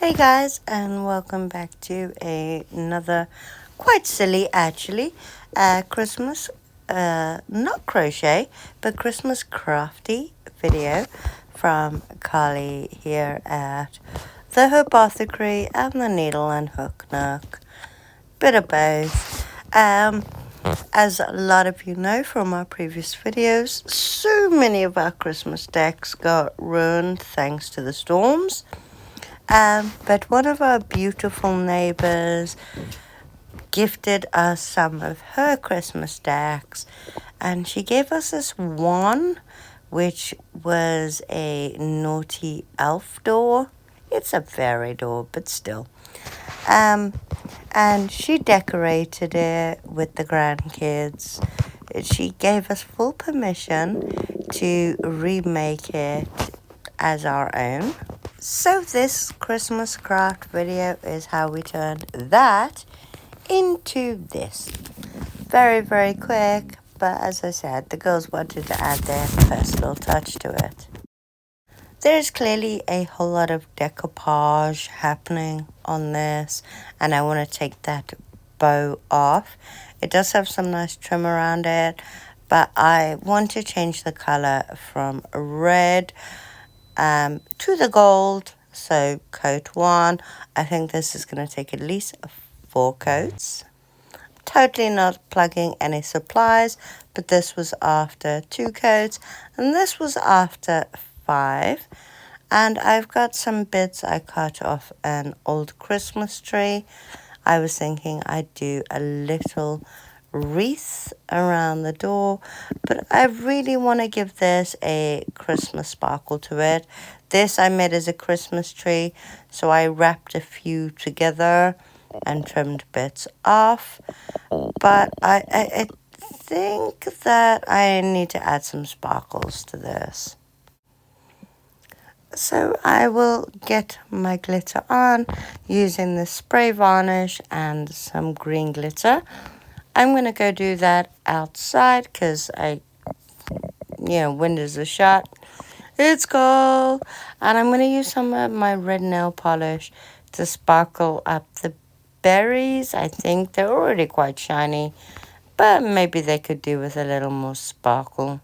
Hey guys, and welcome back to another quite silly actually Christmas not crochet but Christmas crafty video from Carly here at the Apothecary and the Needle and Hook Nook. Bit of both. As a lot of you know from our previous videos, so many of our Christmas decks got ruined thanks to the storms. But one of our beautiful neighbors gifted us some of her Christmas decks, and she gave us this one, which was a naughty elf door. It's a fairy door, but still. And she decorated it with the grandkids. She gave us full permission to remake it as our own. So this Christmas craft video is how we turned that into this. Very, very quick, but as I said, the girls wanted to add their personal touch to it. There's clearly a whole lot of decoupage happening on this, and I want to take that bow off. It does have some nice trim around it, but I want to change the color from red to the gold. So coat 1, I think this is going to take at least 4 coats. Totally not plugging any supplies, but this was after 2 coats and this was after 5. And I've got some bits I cut off an old Christmas tree. I was thinking I'd do a little wreath around the door, but I really want to give this a Christmas sparkle to it. This I made as a Christmas tree, so I wrapped a few together and trimmed bits off, but I think that I need to add some sparkles to this. So I will get my glitter on using the spray varnish and some green glitter. I'm going to go do that outside because windows are shut. It's cold. And I'm going to use some of my red nail polish to sparkle up the berries. I think they're already quite shiny, but maybe they could do with a little more sparkle.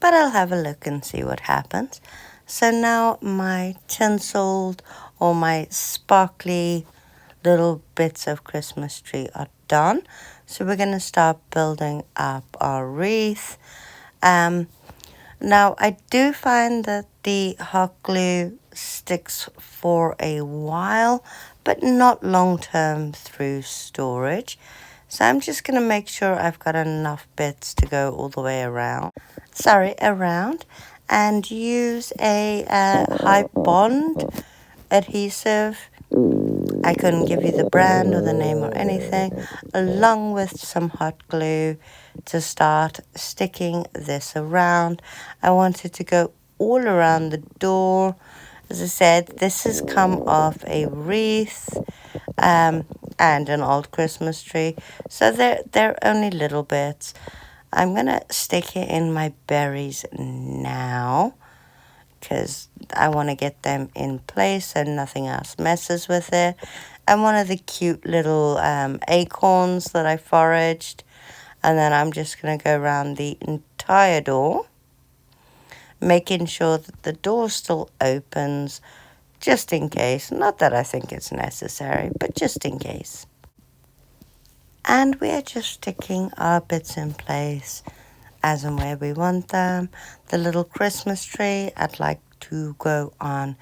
But I'll have a look and see what happens. So now my tinseled or my sparkly little bits of Christmas tree are done. So we're going to start building up our wreath. Now I do find that the hot glue sticks for a while, but not long term through storage. So I'm just going to make sure I've got enough bits to go all the way around. And use a high bond adhesive. I couldn't give you the brand or the name or anything, along with some hot glue to start sticking this around. I wanted to go all around the door. As I said, this has come off a wreath and an old Christmas tree, so they're only little bits. I'm going to stick it in my berries now because I want to get them in place so nothing else messes with it. And one of the cute little acorns that I foraged. And then I'm just going to go around the entire door, making sure that the door still opens just in case. Not that I think it's necessary, but just in case. And we are just sticking our bits in place as and where we want them. The little Christmas tree, I'd like to go on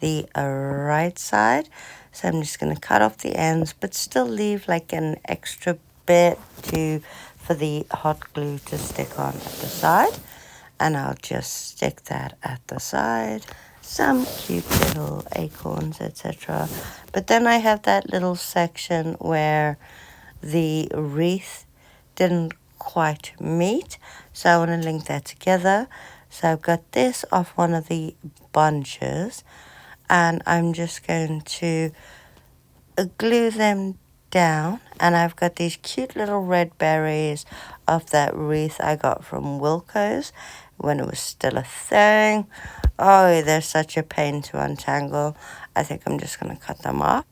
the right side. So I'm just going to cut off the ends, but still leave like an extra bit for the hot glue to stick on at the side. And I'll just stick that at the side. Some cute little acorns, etc. But then I have that little section where the wreath didn't quite meet, so I want to link that together. So I've got this off one of the bunches, and I'm just going to glue them down. And I've got these cute little red berries of that wreath I got from Wilco's, when it was still a thing. Oh, they're such a pain to untangle. I think I'm just going to cut them off.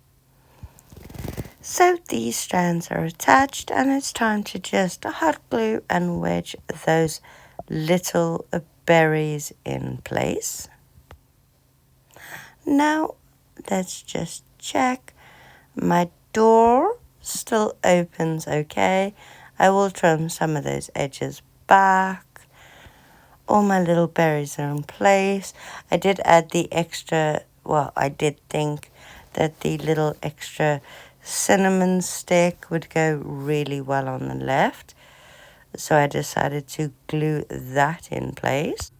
So these strands are attached, and it's time to just hot glue and wedge those little berries in place. Now let's just check. My door still opens okay. I will trim some of those edges back. All my little berries are in place. I did add the extra, well, I did think that the little extra cinnamon stick would go really well on the left. So I decided to glue that in place.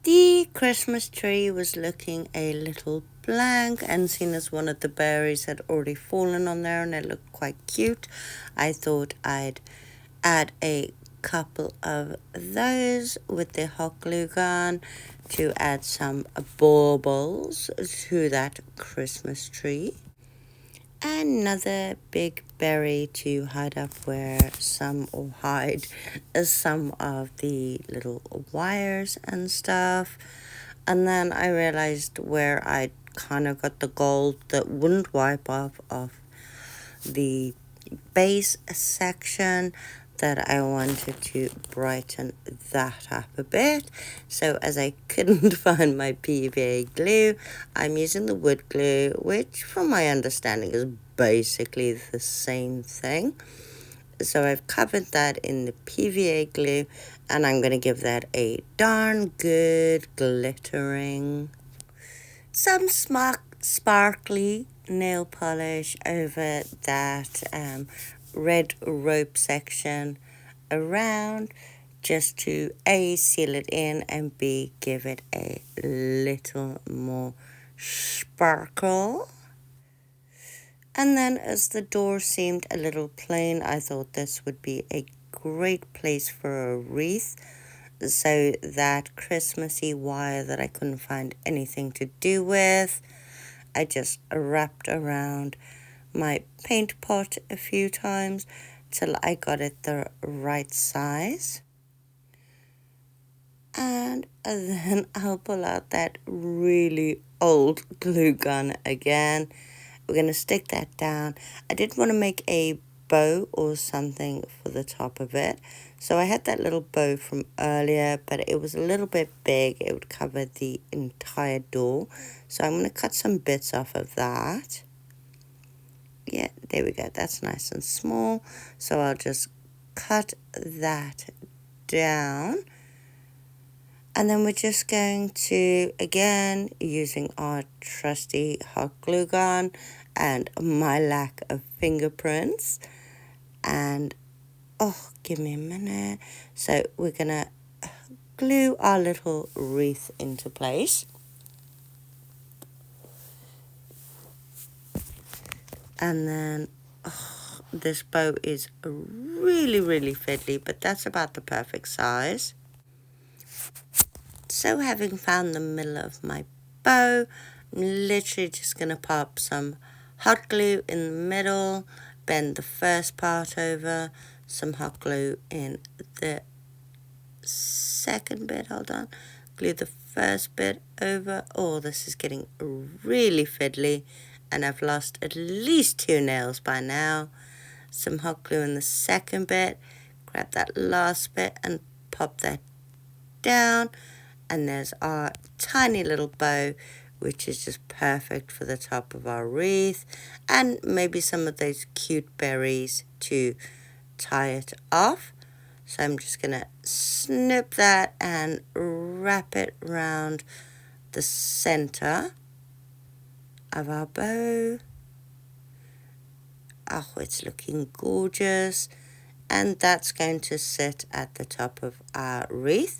The Christmas tree was looking a little blank, and seeing as one of the berries had already fallen on there and it looked quite cute, I thought I'd add a couple of those with the hot glue gun to add some baubles to that Christmas tree. Another big berry to hide up where some or hide some of the little wires and stuff. And then I realized where I kind of got the gold that wouldn't wipe off of the base section, that I wanted to brighten that up a bit. So as I couldn't find my PVA glue, I'm using the wood glue, which from my understanding is basically the same thing. So I've covered that in the PVA glue, and I'm going to give that a darn good glittering. Some sparkly nail polish over that red rope section around, just to A, seal it in, and B, give it a little more sparkle. And then as the door seemed a little plain, I thought this would be a great place for a wreath. So that Christmassy wire that I couldn't find anything to do with, I just wrapped around my paint pot a few times till I got it the right size. And then I'll pull out that really old glue gun again. We're going to stick that down. I did want to make a bow or something for the top of it. So I had that little bow from earlier, but it was a little bit big. It would cover the entire door. So I'm going to cut some bits off of that. Yeah, there we go. That's nice and small. So I'll just cut that down. And then we're just going to, again, using our trusty hot glue gun and my lack of fingerprints. And, oh, give me a minute. So we're going to glue our little wreath into place. And then, oh, this bow is really, really fiddly, but that's about the perfect size. So having found the middle of my bow, I'm literally just going to pop some hot glue in the middle, bend the first part over, some hot glue in the second bit, hold on, glue the first bit over. Oh, this is getting really fiddly, and I've lost at least 2 nails by now. Some hot glue in the second bit, grab that last bit and pop that down. And there's our tiny little bow, which is just perfect for the top of our wreath. And maybe some of those cute berries to tie it off. So I'm just going to snip that and wrap it around the center of our bow. Oh, it's looking gorgeous. And that's going to sit at the top of our wreath.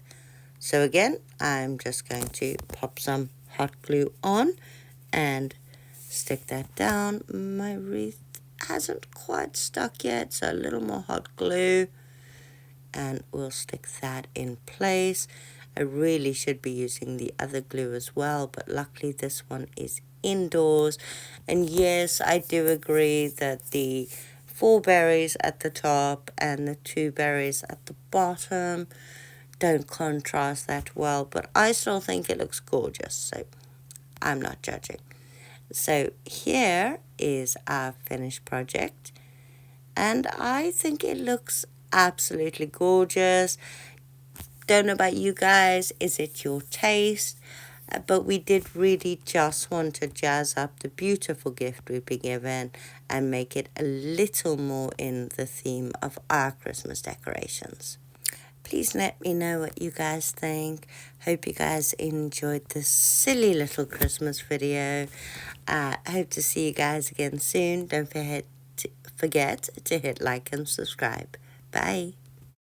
So again, I'm just going to pop some hot glue on and stick that down. My wreath hasn't quite stuck yet, so a little more hot glue. And we'll stick that in place. I really should be using the other glue as well, but luckily this one is indoors. And yes, I do agree that the 4 berries at the top and the 2 berries at the bottom don't contrast that well, but I still think it looks gorgeous, so I'm not judging. So here is our finished project, and I think it looks absolutely gorgeous. Don't know about you guys, is it your taste? But we did really just want to jazz up the beautiful gift we've been given and make it a little more in the theme of our Christmas decorations. Please let me know what you guys think. Hope you guys enjoyed this silly little Christmas video. Hope to see you guys again soon. Don't forget to hit like and subscribe. Bye.